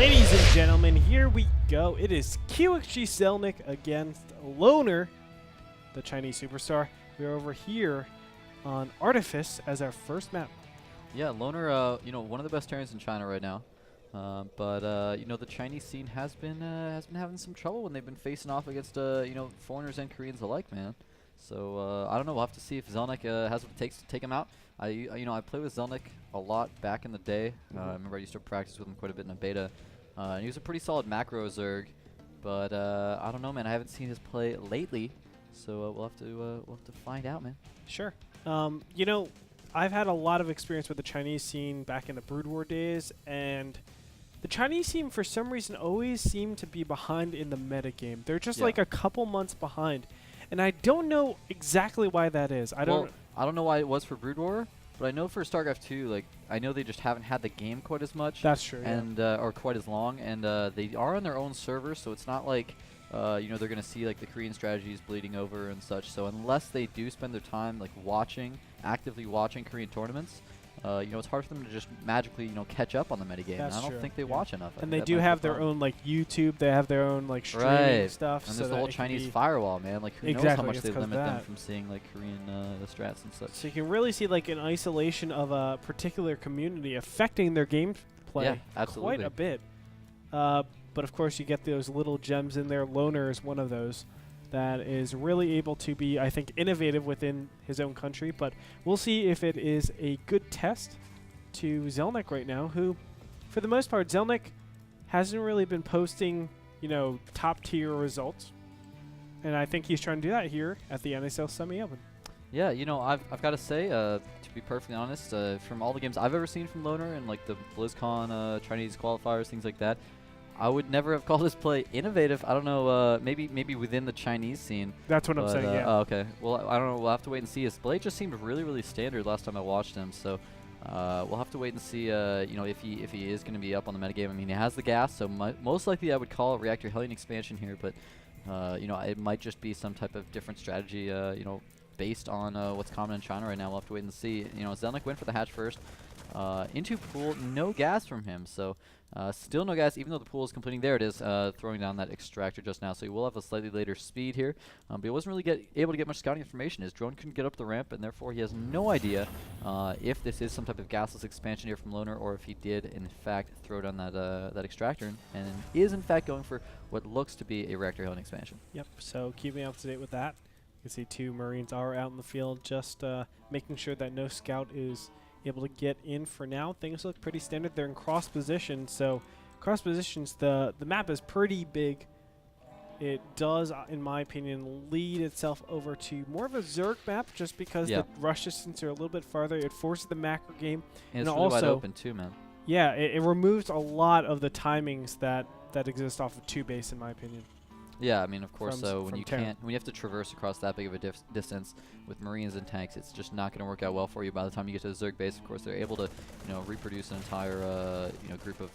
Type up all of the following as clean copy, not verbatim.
Ladies and gentlemen, here we go. It is QXG Zelniq against Loner, the Chinese superstar. We're over here on Artifice as our first map. Yeah, Loner, one of the best Terrans in China right now. But the Chinese scene has been having some trouble when they've been facing off against foreigners and Koreans alike, man. So I don't know. We'll have to see if Zelniq has what it takes to take him out. I played with Zelniq a lot back in the day. I remember I used to practice with him quite a bit in a beta. And he was a pretty solid macro Zerg, but I don't know, man. I haven't seen his play lately, so we'll have to find out, man. Sure. I've had a lot of experience with the Chinese scene back in the Brood War days, and the Chinese scene, for some reason, always seem to be behind in the metagame. They're just like a couple months behind, and I don't know exactly why that is. I don't know why it was for Brood War, but I know for StarCraft 2, like, I know they just haven't had the game quite as much. That's true. And or quite as long, and they are on their own server, so it's not like they're gonna see like the Korean strategies bleeding over and such. So unless they do spend their time like actively watching Korean tournaments, it's hard for them to just magically catch up on the metagame. That's I don't true. think they watch enough. And they do have their own like YouTube. They have their own like streaming stuff. And so there's the whole Chinese firewall, man. Like who knows how much they limit them from seeing like Korean strats and such. So you can really see like an isolation of a particular community affecting their gameplay quite a bit. But of course you get those little gems in there. Loner is one of those that is really able to be, I think, innovative within his own country. But we'll see if it is a good test to Zelniq right now, who, for the most part, Zelniq hasn't really been posting, top-tier results. And I think he's trying to do that here at the NASL Semi-Open. Yeah, I've got to say, to be perfectly honest, from all the games I've ever seen from Loner and like the BlizzCon Chinese qualifiers, things like that, I would never have called this play innovative. I don't know, maybe within the Chinese scene. That's what I'm saying, yeah. Oh, okay. Well, I don't know. We'll have to wait and see. His play just seemed really, really standard last time I watched him. So we'll have to wait and see, if he is going to be up on the metagame. I mean, he has the gas, so most likely I would call a Reactor Hellion expansion here. But, it might just be some type of different strategy, based on what's common in China right now. We'll have to wait and see. Zelniq went for the hatch first. Into pool, no gas from him. So still no gas, even though the pool is completing. There it is, throwing down that extractor just now. So he will have a slightly later speed here. But he wasn't really able to get much scouting information. His drone couldn't get up the ramp, and therefore he has no idea if this is some type of gasless expansion here from Loner, or if he did, in fact, throw down that extractor, and is, in fact, going for what looks to be a Reactor Hellion expansion. Yep, so keeping up to date with that. You can see 2 Marines are out in the field, just making sure that no scout is able to get in for now. Things look pretty standard. They're in cross position, so cross positions, the map is pretty big. It does, in my opinion, lead itself over to more of a Zerg map, just because the rush distance are a little bit farther. It forces the macro game. And it's really wide open too, man. Yeah, it removes a lot of the timings that exist off of 2 base, in my opinion. Yeah, I mean, of course, when you have to traverse across that big of a distance with Marines and tanks, it's just not going to work out well for you. By the time you get to the Zerg base, of course, they're able to, reproduce an entire, group of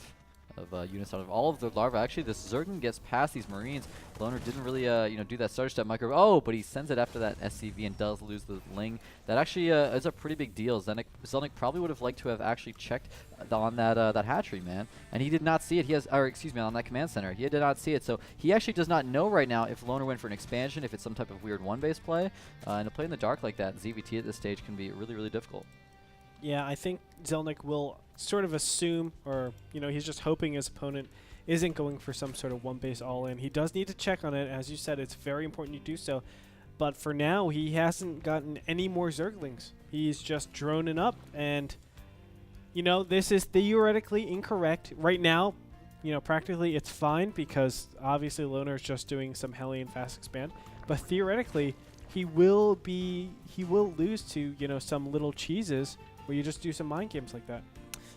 units out of all of the larvae. Actually, this Zerg gets past these Marines. Loner didn't really, do that starter step micro. Oh, but he sends it after that SCV and does lose the Ling. That actually is a pretty big deal. Zelniq probably would have liked to have actually checked on that hatchery, man, and he did not see it. On that command center, he did not see it. So he actually does not know right now if Loner went for an expansion, if it's some type of weird one-base play, and to play in the dark like that in ZVT at this stage can be really, really difficult. Yeah, I think Zelniq will sort of assume, or, he's just hoping his opponent isn't going for some sort of one-base all-in. He does need to check on it. As you said, it's very important you do so. But for now, he hasn't gotten any more Zerglings. He's just droning up, and, this is theoretically incorrect. Right now, practically it's fine, because obviously Loner is just doing some Hellion fast expand. But theoretically, he will lose to, some little cheeses where you just do some mind games like that.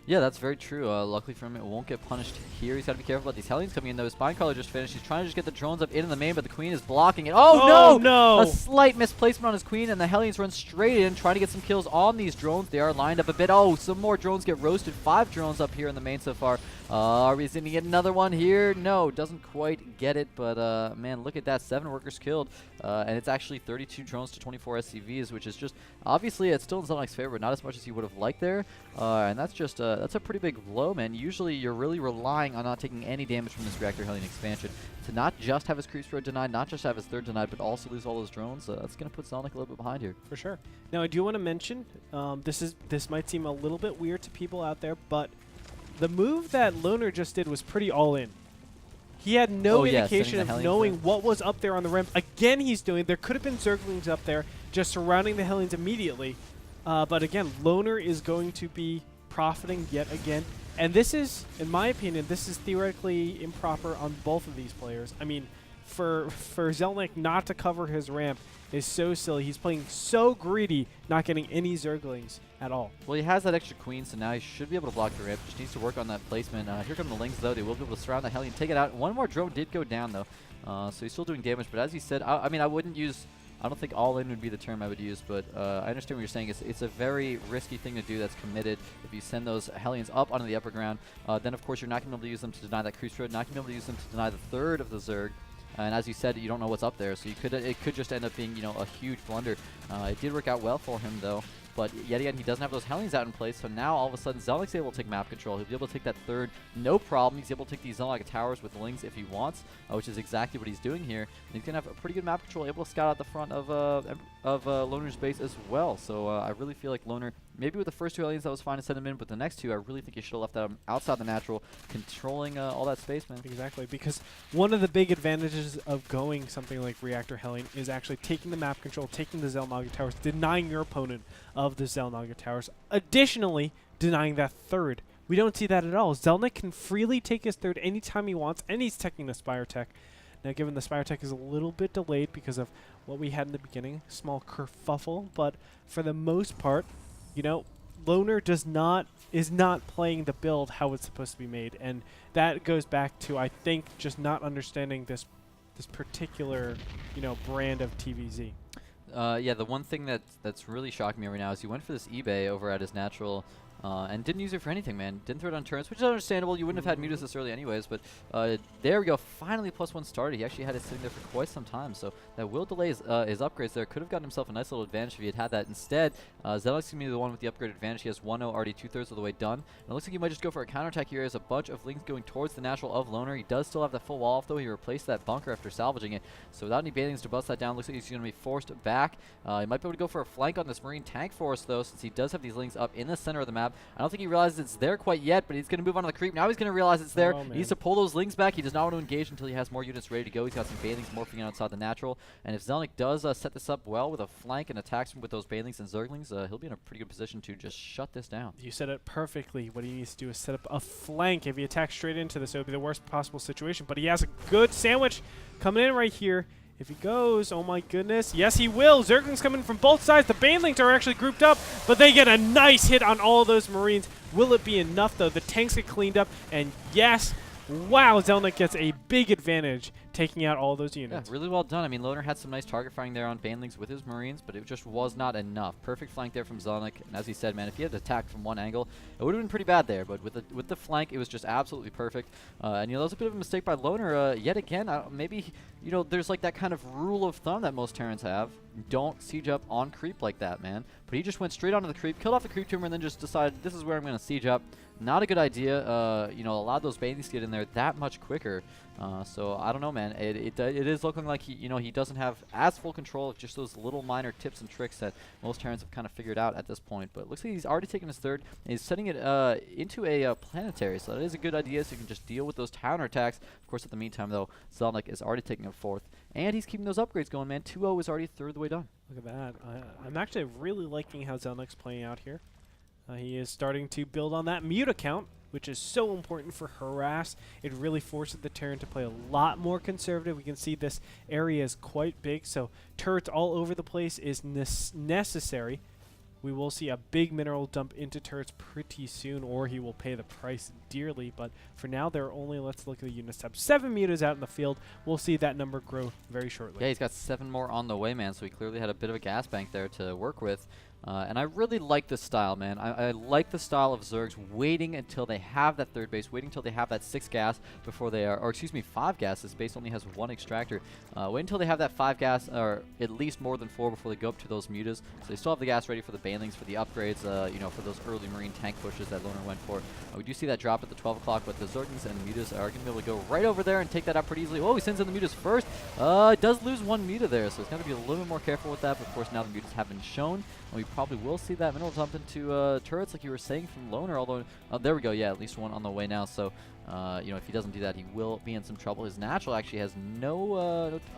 Yeah, that's very true. Luckily for him, it won't get punished here. He's got to be careful about these Hellions coming in, though. His Spinecrawler just finished. He's trying to just get the drones up into the main, but the Queen is blocking it. Oh, no! A slight misplacement on his Queen, and the Hellions run straight in, trying to get some kills on these drones. They are lined up a bit. Oh, some more drones get roasted. 5 drones up here in the main so far. Are we seeing another one here? No, doesn't quite get it, but man, look at that, 7 workers killed, and it's actually 32 drones to 24 SCVs, which is just, obviously it's still in Zelniq's favor, but not as much as he would have liked there, and that's just, that's a pretty big blow, man. Usually you're really relying on not taking any damage from this Reactor Hellion expansion. To not just have his creep spread denied, not just have his third denied, but also lose all those drones, that's going to put Zelniq a little bit behind here. For sure. Now I do want to mention, this might seem a little bit weird to people out there, but the move that Loner just did was pretty all-in. He had no indication of knowing what was up there on the ramp. Again, he's doing. There could have been Zerglings up there just surrounding the Hellions immediately. But again, Loner is going to be profiting yet again. And this is, in my opinion, this is theoretically improper on both of these players. I mean, for Zelniq not to cover his ramp is so silly. He's playing so greedy, not getting any Zerglings at all. Well, he has that extra queen, so now he should be able to block the ramp. Just needs to work on that placement. Here come the Lings, though. They will be able to surround the Hellion, take it out. One more drone did go down, though. So he's still doing damage. But as he said, I mean, I wouldn't use... I don't think all-in would be the term I would use, but I understand what you're saying. It's a very risky thing to do that's committed. If you send those Hellions up onto the upper ground, then, of course, you're not going to be able to use them to deny that creep spread, not going to be able to use them to deny the third of the Zerg. And as you said, you don't know what's up there, so it could just end up being, you know, a huge blunder. It did work out well for him, though. But yet again, he doesn't have those Hellions out in place, so now all of a sudden Zelniq's able to take map control. He'll be able to take that third, no problem. He's able to take these Zelniq towers with the Lings if he wants, which is exactly what he's doing here. And he's going to have a pretty good map control, able to scout out the front of Loner's base as well. So I really feel like Loner, maybe with the first 2 Hellions that was fine to send him in, but the next 2, I really think he should have left them outside the natural, controlling all that space, man. Exactly, because one of the big advantages of going something like Reactor Hellion is actually taking the map control, taking the Zelnaga towers, denying your opponent of the Zelnaga towers, additionally denying that third. We don't see that at all. Zelniq can freely take his third anytime he wants, and he's teching the Spire Tech. Now, given the Spire Tech is a little bit delayed because of what we had in the beginning, small kerfuffle, but for the most part, you know, Loner is not playing the build how it's supposed to be made, and that goes back to, I think, just not understanding this particular, you know, brand of TVZ. Yeah, the one thing that's really shocking me right now is he went for this eBay over at his natural and didn't use it for anything, man. Didn't throw it on turns, which is understandable. You wouldn't have had Mutas this early anyways, but there we go. Finally +1 started. He actually had it sitting there for quite some time, so that will delay his upgrades there. Could have gotten himself a nice little advantage if he had that. Instead, Zelniq's going to be the one with the upgrade advantage. He has 1-0 already 2/3 of the way done. And it looks like he might just go for a counterattack here. He has a bunch of Lings going towards the natural of Loner. He does still have that full wall off, though. He replaced that bunker after salvaging it, so without any bailings to bust that down, looks like he's going to be forced back. He might be able to go for a flank on this Marine tank force, though, since he does have these Lings up in the center of the map. I don't think he realizes it's there quite yet, but he's going to move on to the creep. Now he's going to realize it's there. He needs to pull those Lings back. He does not want to engage until he has more units ready to go. He's got some Banelings morphing outside the natural, and if Zelniq does set this up well with a flank and attacks him with those Banelings and Zerglings, he'll be in a pretty good position to just shut this down. You said it perfectly. What he needs to do is set up a flank. If he attacks straight into this, it would be the worst possible situation, but he has a good sandwich coming in right here. If he goes, oh my goodness, yes he will. Zerglings coming from both sides. The Banelings are actually grouped up, but they get a nice hit on all of those Marines. Will it be enough, though? The tanks get cleaned up, and yes, wow, Zelniq gets a big advantage taking out all those units. Yeah, really well done. I mean, Loner had some nice target firing there on Banelings with his Marines, but it just was not enough. Perfect flank there from Zelniq, and as he said, man, if he had attacked from one angle, it would have been pretty bad there, but with the flank, it was just absolutely perfect. And, you know, that was a bit of a mistake by Loner. Yet again, maybe, you know, there's like that kind of rule of thumb that most Terrans have. Don't siege up on creep like that, man. But he just went straight onto the creep, killed off the creep tumor, and then just decided, this is where I'm going to siege up. Not a good idea. You know, allowed those Banelings to get in there that much quicker. So I don't know, man. It is looking like he doesn't have as full control of just those little minor tips and tricks that most Terrans have kind of figured out at this point. But it looks like he's already taken his third, and he's setting it into a planetary. So that is a good idea, so you can just deal with those counterattacks. Of course, at the meantime, though, Zelniq is already taking a fourth, and he's keeping those upgrades going, man. 2-0 is already a third of the way done. Look at that. I'm actually really liking how Zelniq's playing out here. He is starting to build on that mute account, which is so important for harass. It really forces the Terran to play a lot more conservative. We can see this area is quite big, so turrets all over the place is necessary. We will see a big mineral dump into turrets pretty soon, or he will pay the price dearly. But for now, there are only, let's look at the unit tab, 7 mutas out in the field. We'll see that number grow very shortly. Yeah, he's got 7 more on the way, man, so he clearly had a bit of a gas bank there to work with. And I really like this style, man. I like the style of Zergs waiting until they have that third base, waiting until they have that 6 gas before they are, or excuse me, 5 gas. This base only has 1 extractor. Wait until they have that 5 gas, or at least more than 4 before they go up to those mutas. So they still have the gas ready for the banelings, for the upgrades, you know, for those early marine tank pushes that Loner went for. We do see that drop at the 12 o'clock, but the Zerglings and mutas are going to be able to go right over there and take that out pretty easily. Oh, he sends in the mutas first. Does lose 1 muta there, so he's got to be a little bit more careful with that. But of course, now the mutas have been shown. And we probably will see that mineral jump into turrets like you were saying from Loner, although, there we go, yeah, at least 1 on the way now. So, you know, if he doesn't do that, he will be in some trouble. His natural actually has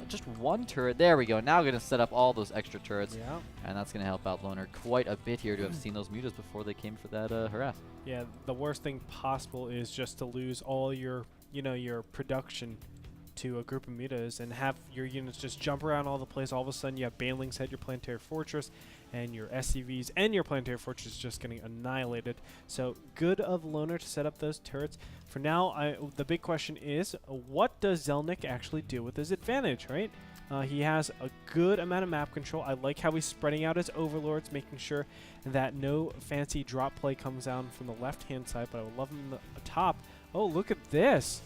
just 1 turret. There we go. Now we're going to set up all those extra turrets. Yeah. And that's going to help out Loner quite a bit here to have seen those mutas before they came for that harass. Yeah, the worst thing possible is just to lose all your, you know, your production to a group of mutas and have your units just jump around all the place. All of a sudden, you have banelings head your planetary fortress, and your SCVs and your planetary fortress just getting annihilated. So good of Loner to set up those turrets. For now, the big question is, what does Zelniq actually do with his advantage, right? He has a good amount of map control. I like how he's spreading out his overlords, making sure that no fancy drop play comes down from the left-hand side, but I would love him in the top. Oh, look at this.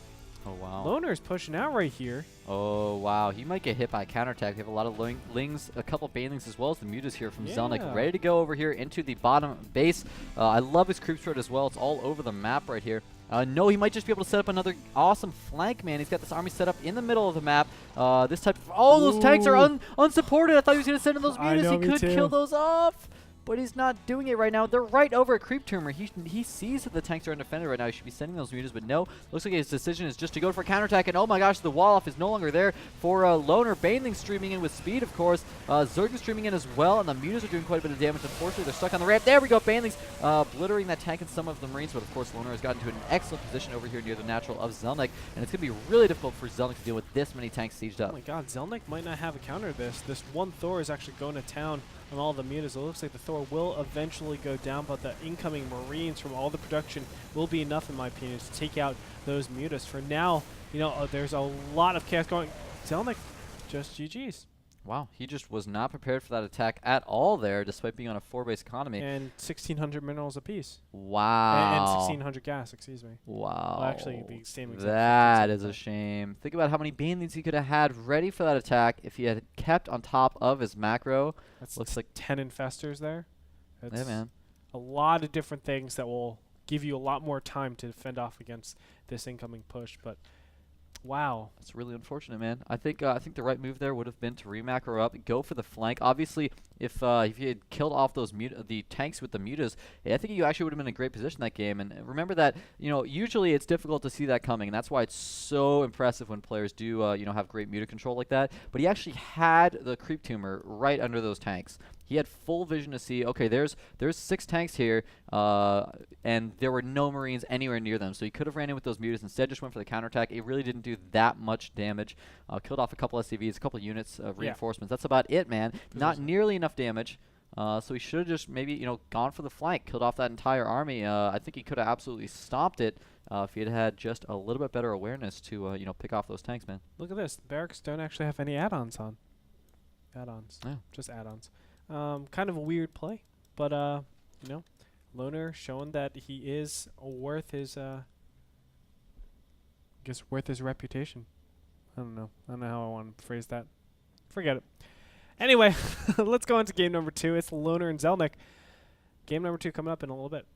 Oh, wow. Loner's pushing out right here. Oh, wow. He might get hit by a counterattack. We have a lot of lings, a couple banelings, as well as the mutas here from Zelniq, ready to go over here into the bottom base. I love his creep spread as well. It's all over the map right here. No, he might just be able to set up another awesome flank, man. He's got this army set up in the middle of the map. This type of... Oh, those tanks are unsupported. I thought he was going to send in those mutas. He could kill those off. But he's not doing it right now. They're right over at Creep Tumor. He sees that the tanks are undefended right now. He should be sending those mutas, but no. Looks like his decision is just to go for a counterattack. And oh my gosh, the wall off is no longer there for Loner. Baneling streaming in with speed, of course. Zerg is streaming in as well, and the mutas are doing quite a bit of damage. Unfortunately, they're stuck on the ramp. There we go. Banelings obliterating that tank and some of the Marines, but of course, Loner has gotten to an excellent position over here near the natural of Zelniq, and it's going to be really difficult for Zelniq to deal with this many tanks sieged up. Oh my god, Zelniq might not have a counter to this. This one Thor is actually going to town on all the mutas. It looks like the Thor will eventually go down, but the incoming Marines from all the production will be enough, in my opinion, to take out those mutas. For now, you know, there's a lot of chaos going. Zelniq, just GG's. Wow, he just was not prepared for that attack at all there, despite being on a 4-base economy. And 1,600 minerals apiece. Wow. And 1,600 gas, excuse me. Wow. Well, actually, the same exact. That is a shame. Think about how many banelings he could have had ready for that attack if he had kept on top of his macro. That's looks like 10 infestors there. That's yeah, man. A lot of different things that will give you a lot more time to fend off against this incoming push, but wow. That's really unfortunate, man. I think the right move there would have been to remacro up, go for the flank. Obviously, if you had killed off those the tanks with the mutas, I think you actually would have been in a great position that game. And remember that, you know, usually it's difficult to see that coming, and that's why it's so impressive when players do you know, have great muta control like that. But he actually had the creep tumor right under those tanks. He had full vision to see, okay, there's 6 tanks here, and there were no Marines anywhere near them. So he could have ran in with those mutas, instead just went for the counterattack. It really didn't do that much damage. Killed off a couple SCVs, a couple units of reinforcements. That's about it, man. Not nearly enough damage. So he should have just maybe, you know, gone for the flank, killed off that entire army. I think he could have absolutely stopped it if he had had just a little bit better awareness to, you know, pick off those tanks, man. Look at this. The barracks don't actually have any add-ons on. Add-ons. Yeah. Just add-ons. Kind of a weird play, but you know, Loner showing that he is worth his worth his reputation. I don't know how I want to phrase that. Forget it. Anyway, let's go on to game number 2. It's Loner and Zelniq. Game number 2 coming up in a little bit.